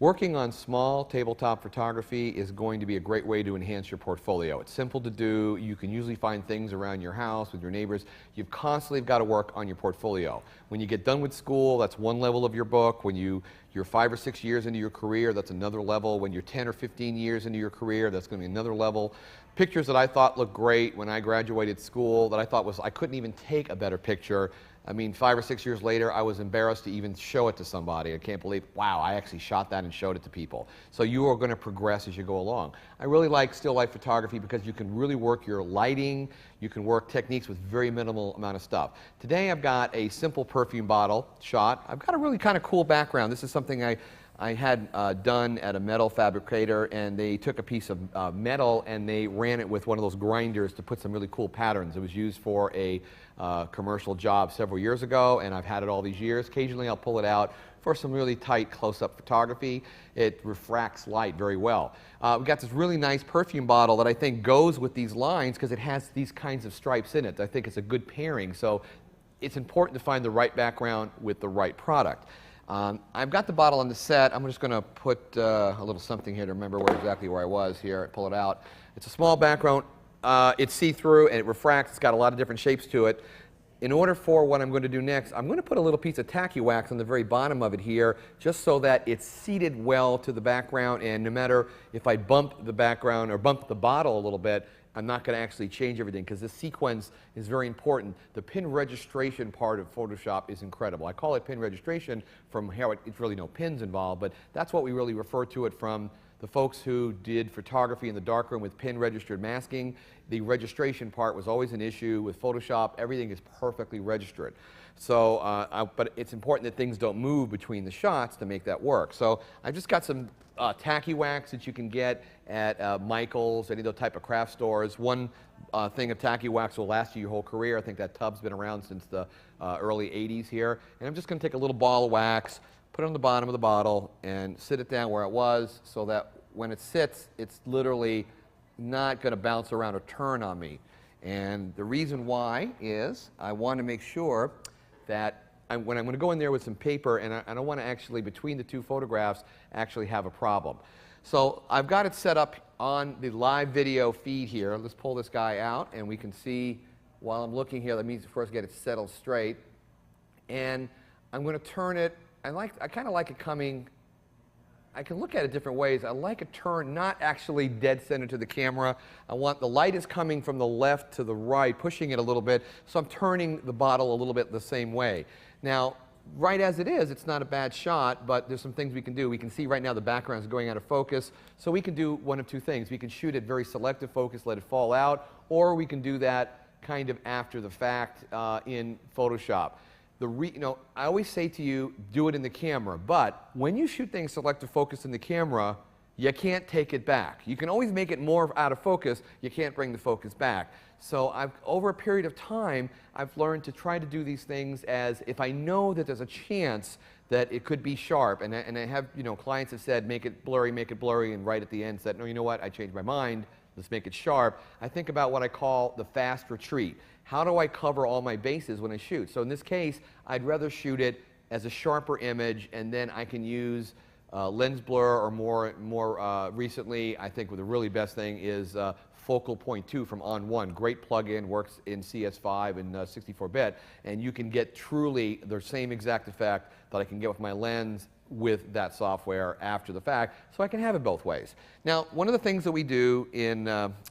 Working on small tabletop photography is going to be a great way to enhance your portfolio. It's simple to do. You can usually find things around your house with your neighbors. You've constantly got to work on your portfolio. When you get done with school, that's one level of your book. When you're 5 or 6 years into your career, that's another level. When you're 10 or 15 years into your career, that's going to be another level. Pictures that I thought looked great when I graduated school, that I thought I couldn't even take a better picture. I mean, 5 or 6 years later, I was embarrassed to even show it to somebody. I can't believe, wow, I actually shot that and showed it to people. So you are going to progress as you go along. I really like still life photography because you can really work your lighting. You can work techniques with very minimal amount of stuff. Today I've got a simple perfume bottle shot. I've got a really kind of cool background. This is something I had done at a metal fabricator, and they took a piece of metal and they ran it with one of those grinders to put some really cool patterns. It was used for a commercial job several years ago, and I've had it all these years. Occasionally I'll pull it out for some really tight close-up photography. It refracts light very well. We've got this really nice perfume bottle that I think goes with these lines because it has these kinds of stripes in it. I think it's a good pairing, so it's important to find the right background with the right product. I've got the bottle on the set. I'm just going to put a little something here to remember exactly where I was here. Pull it out. It's a small background. It's see-through and it refracts. It's got a lot of different shapes to it. In order for what I'm going to do next, I'm going to put a little piece of tacky wax on the very bottom of it here, just so that it's seated well to the background, and no matter if I bump the background or bump the bottle a little bit, I'm not going to actually change everything because this sequence is very important. The pin registration part of Photoshop is incredible. I call it pin registration from how it's really no pins involved, but that's what we really refer to it from the folks who did photography in the darkroom with pin registered masking. The registration part was always an issue with Photoshop. Everything is perfectly registered. So, but it's important that things don't move between the shots to make that work. So I've just got some tacky wax that you can get at Michael's, any of those type of craft stores. One thing of tacky wax will last you your whole career. I think that tub's been around since the early 80s here. And I'm just going to take a little ball of wax, put it on the bottom of the bottle, and sit it down where it was so that when it sits, it's literally not going to bounce around or turn on me. And the reason why is I want to make sure that when I'm going to go in there with some paper, and I don't want to actually, between the two photographs, actually have a problem. So I've got it set up on the live video feed here. Let's pull this guy out, and we can see while I'm looking here, let me first get it settled straight. And I'm going to turn it. I kind of like it coming. I can look at it different ways. I like a turn not actually dead center to the camera. I want the light is coming from the left to the right, pushing it a little bit, so I'm turning the bottle a little bit the same way. Now, right as it is, it's not a bad shot, but there's some things we can do. We can see right now the background is going out of focus, so we can do one of two things. We can shoot at very selective focus, let it fall out, or we can do that kind of after the fact in Photoshop. I always say to you, do it in the camera, but when you shoot things selective focus in the camera, you can't take it back. You can always make it more out of focus, you can't bring the focus back. So over a period of time, I've learned to try to do these things as if I know that there's a chance that it could be sharp, and I have, clients have said, make it blurry, and right at the end said, no, you know what, I changed my mind, let's make it sharp. I think about what I call the fast retreat. How do I cover all my bases when I shoot? So in this case, I'd rather shoot it as a sharper image, and then I can use lens blur, or more recently, I think the really best thing is Focal Point 2 from On1. Great plug-in, works in CS5 and 64-bit, and you can get truly the same exact effect that I can get with my lens with that software after the fact, so I can have it both ways. Now, one of the things that we do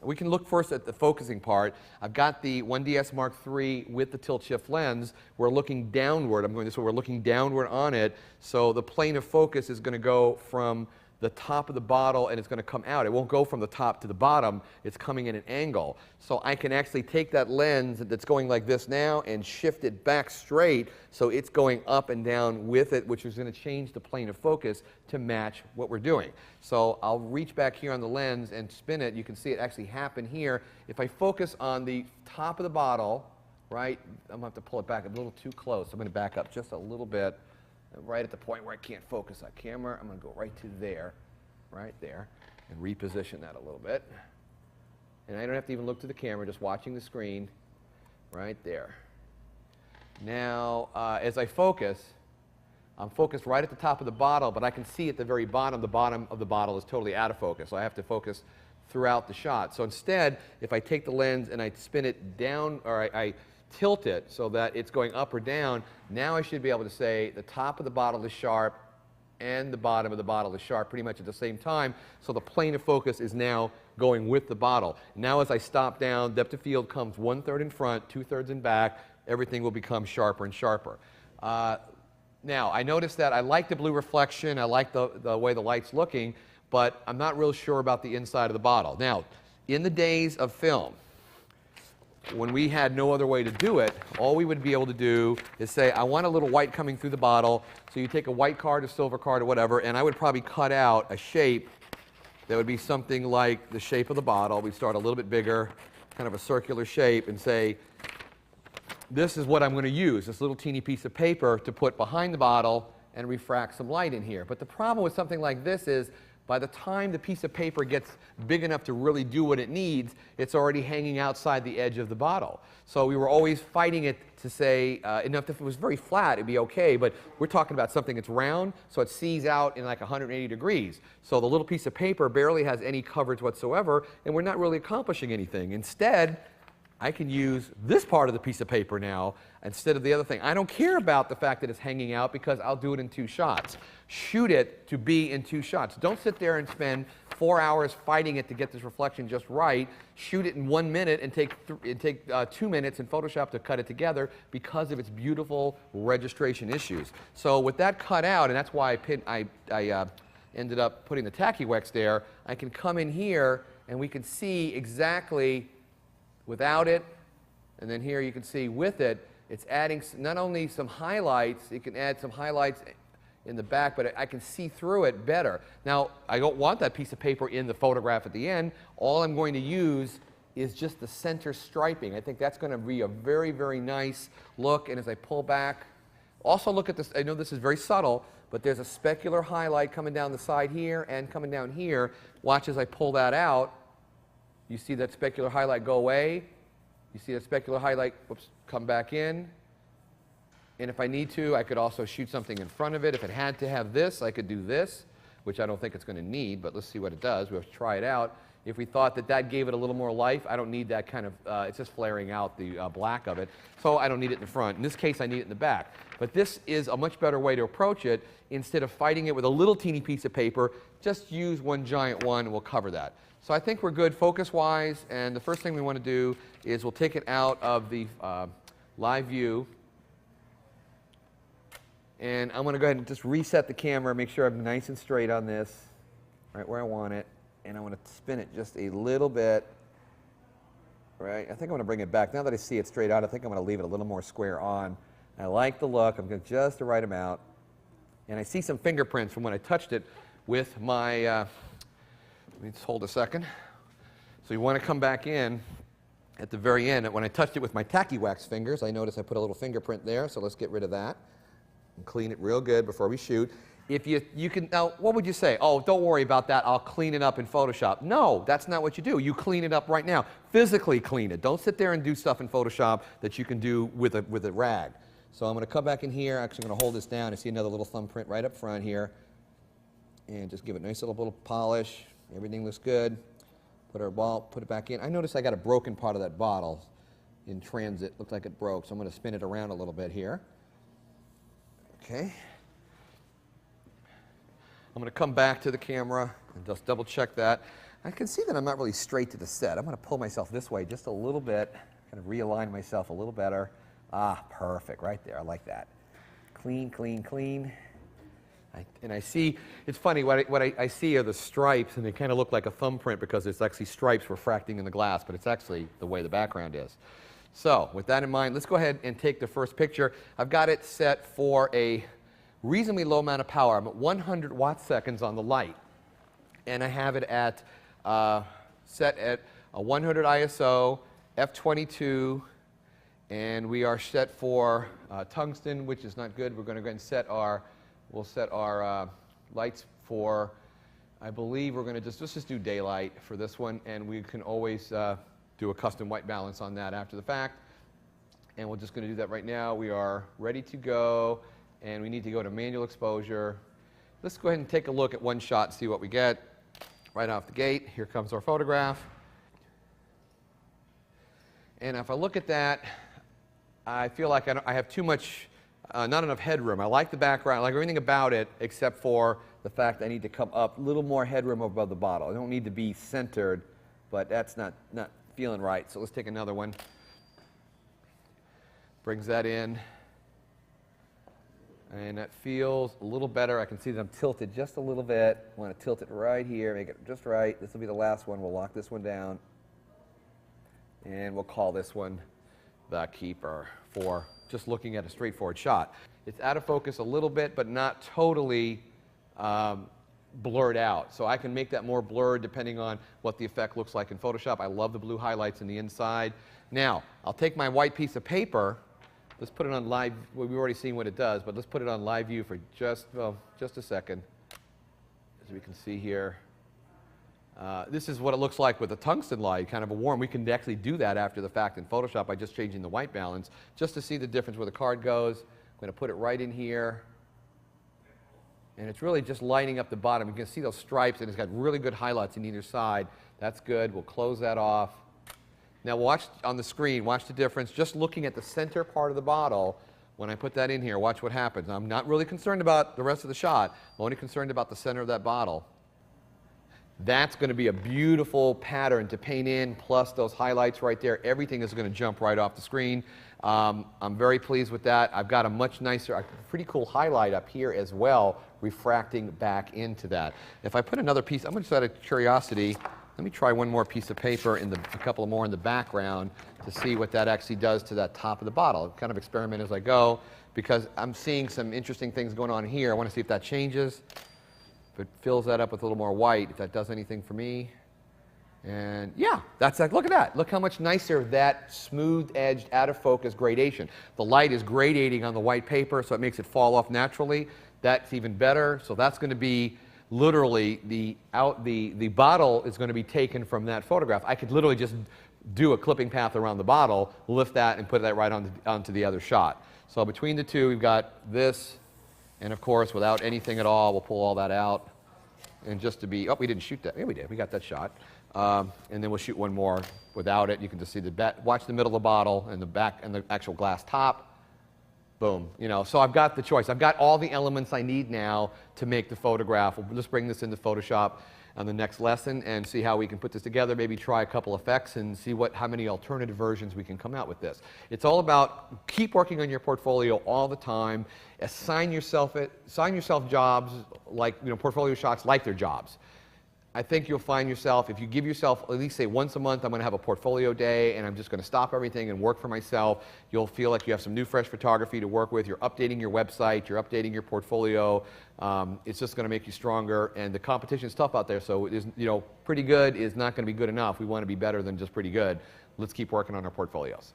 we can look first at the focusing part. I've got the 1DS Mark III with the tilt shift lens. We're looking downward. I'm going this way. We're looking downward on it, so the plane of focus is going to go from the top of the bottle and it's going to come out. It won't go from the top to the bottom. It's coming in an angle. So I can actually take that lens that's going like this now and shift it back straight so it's going up and down with it, which is going to change the plane of focus to match what we're doing. So I'll reach back here on the lens and spin it. You can see it actually happen here. If I focus on the top of the bottle, right, I'm going to have to pull it back a little too close. I'm going to back up just a little bit. Right at the point where I can't focus on camera, I'm going to go right to there, right there, and reposition that a little bit. And I don't have to even look to the camera, just watching the screen, right there. Now, as I focus, I'm focused right at the top of the bottle, but I can see at the very bottom of the bottle is totally out of focus. So I have to focus throughout the shot. So instead, if I take the lens and I spin it down, or I tilt it so that it's going up or down, now I should be able to say the top of the bottle is sharp and the bottom of the bottle is sharp pretty much at the same time. So the plane of focus is now going with the bottle. Now as I stop down, depth of field comes 1/3 in front, 2/3 in back. Everything will become sharper and sharper. Now, I noticed that I like the blue reflection, I like the way the light's looking, but I'm not real sure about the inside of the bottle. Now, in the days of film, when we had no other way to do it, all we would be able to do is say, I want a little white coming through the bottle. So you take a white card, a silver card, or whatever, and I would probably cut out a shape that would be something like the shape of the bottle. We'd start a little bit bigger, kind of a circular shape, and say, this is what I'm going to use, this little teeny piece of paper to put behind the bottle and refract some light in here. But the problem with something like this is by the time the piece of paper gets big enough to really do what it needs, it's already hanging outside the edge of the bottle. So we were always fighting it to say, enough if it was very flat, it'd be okay, but we're talking about something that's round, so it sees out in like 180 degrees. So the little piece of paper barely has any coverage whatsoever, and we're not really accomplishing anything. Instead, I can use this part of the piece of paper now instead of the other thing. I don't care about the fact that it's hanging out because I'll do it in 2 shots. Shoot it to be in 2 shots. Don't sit there and spend 4 hours fighting it to get this reflection just right. Shoot it in 1 minute and take 2 minutes in Photoshop to cut it together because of its beautiful registration issues. So with that cut out, and that's why I ended up putting the tacky wax there, I can come in here and we can see exactly without it, and then here you can see with it, it's adding not only some highlights, it can add some highlights in the back, but I can see through it better. Now, I don't want that piece of paper in the photograph at the end. All I'm going to use is just the center striping. I think that's going to be a very, very nice look, and as I pull back, also look at this, I know this is very subtle, but there's a specular highlight coming down the side here and coming down here. Watch as I pull that out. You see that specular highlight go away. You see that specular highlight, whoops, come back in. And if I need to, I could also shoot something in front of it. If it had to have this, I could do this, which I don't think it's going to need, but let's see what it does. We'll try it out. If we thought that that gave it a little more life, I don't need that kind of, it's just flaring out the black of it. So I don't need it in the front. In this case, I need it in the back. But this is a much better way to approach it. Instead of fighting it with a little teeny piece of paper, just use one giant one and we'll cover that. So I think we're good focus-wise, and the first thing we want to do is we'll take it out of the live view, and I'm going to go ahead and just reset the camera, make sure I'm nice and straight on this, right where I want it, and I'm going to spin it just a little bit, right? I think I'm going to bring it back. Now that I see it straight out, I think I'm going to leave it a little more square on. I like the look. I'm going to just the right amount, and I see some fingerprints from when I touched it with my let me just hold a second. So you want to come back in at the very end. When I touched it with my tacky wax fingers, I noticed I put a little fingerprint there, so let's get rid of that and clean it real good before we shoot. If you can, now what would you say? Oh, don't worry about that, I'll clean it up in Photoshop. No, that's not what you do. You clean it up right now. Physically clean it. Don't sit there and do stuff in Photoshop that you can do with a rag. So I'm going to come back in here. Actually, I'm going to hold this down. I see another little thumbprint right up front here. And just give it a nice little polish. Everything looks good. Put it back in. I noticed I got a broken part of that bottle in transit. Looked like it broke, so I'm going to spin it around a little bit here. Okay. I'm going to come back to the camera and just double check that. I can see that I'm not really straight to the set. I'm going to pull myself this way just a little bit, kind of realign myself a little better. Ah, perfect, right there. I like that. Clean, clean, clean. And I see, it's funny, what I see are the stripes, and they kind of look like a thumbprint because it's actually stripes refracting in the glass, but it's actually the way the background is. So with that in mind, let's go ahead and take the first picture. I've got it set for a reasonably low amount of power. I'm at 100 watt-seconds on the light. And I have it at set at a 100 ISO, f22, and we are set for tungsten, which is not good. We're going to go ahead and set our we'll set our lights for, I believe we're going to let's just do daylight for this one, and we can always do a custom white balance on that after the fact. And we're just going to do that right now. We are ready to go, and we need to go to manual exposure. Let's go ahead and take a look at one shot and see what we get right off the gate. Here comes our photograph. And if I look at that, I feel like I have too much, not enough headroom. I like the background, I like everything about it, except for the fact I need to come up a little more headroom above the bottle. I don't need to be centered, but that's not feeling right. So let's take another one. Brings that in. And that feels a little better. I can see that I'm tilted just a little bit. I want to tilt it right here, make it just right. This will be the last one. We'll lock this one down. And we'll call this one the keeper for just looking at a straightforward shot. It's out of focus a little bit, but not totally blurred out. So I can make that more blurred depending on what the effect looks like in Photoshop. I love the blue highlights in the inside. Now, I'll take my white piece of paper. Let's put it on live. Well, we've already seen what it does, but let's put it on live view for just a second. As we can see here. This is what it looks like with a tungsten light, kind of a warm. We can actually do that after the fact in Photoshop by just changing the white balance, just to see the difference where the card goes. I'm going to put it right in here. And it's really just lighting up the bottom. You can see those stripes, and it's got really good highlights on either side. That's good. We'll close that off. Now watch on the screen, watch the difference. Just looking at the center part of the bottle, when I put that in here, watch what happens. I'm not really concerned about the rest of the shot. I'm only concerned about the center of that bottle. That's going to be a beautiful pattern to paint in, plus those highlights right there. Everything is going to jump right off the screen. I'm very pleased with that. I've got a much nicer, a pretty cool highlight up here as well, refracting back into that. If I put another piece, I'm going to, just out of curiosity, let me try one more piece of paper and a couple more in the background to see what that actually does to that top of the bottle. I'll kind of experiment as I go, because I'm seeing some interesting things going on here. I want to see if that changes. If it fills that up with a little more white, if that does anything for me. And yeah, that's like, look at that. Look how much nicer that smooth-edged, out-of-focus gradation. The light is gradating on the white paper, so it makes it fall off naturally. That's even better. So that's going to be literally the bottle is going to be taken from that photograph. I could literally just do a clipping path around the bottle, lift that, and put that right onto the other shot. So between the two, we've got this. And of course, without anything at all, we'll pull all that out. And just to be, oh, we didn't shoot that. Yeah, we did. We got that shot. And then we'll shoot one more without it. You can just see watch the middle of the bottle and the back and the actual glass top. Boom. You know, so I've got the choice. I've got all the elements I need now to make the photograph. We'll just bring this into Photoshop on the next lesson and see how we can put this together, maybe try a couple effects and see how many alternative versions we can come out with this. It's all about keep working on your portfolio all the time. Assign yourself jobs like, you know, portfolio shots like they're jobs. I think you'll find yourself, if you give yourself at least say once a month, I'm going to have a portfolio day and I'm just going to stop everything and work for myself, you'll feel like you have some new fresh photography to work with. You're updating your website, you're updating your portfolio. It's just going to make you stronger, and the competition is tough out there, so it is, you know, pretty good is not going to be good enough. We want to be better than just pretty good. Let's keep working on our portfolios.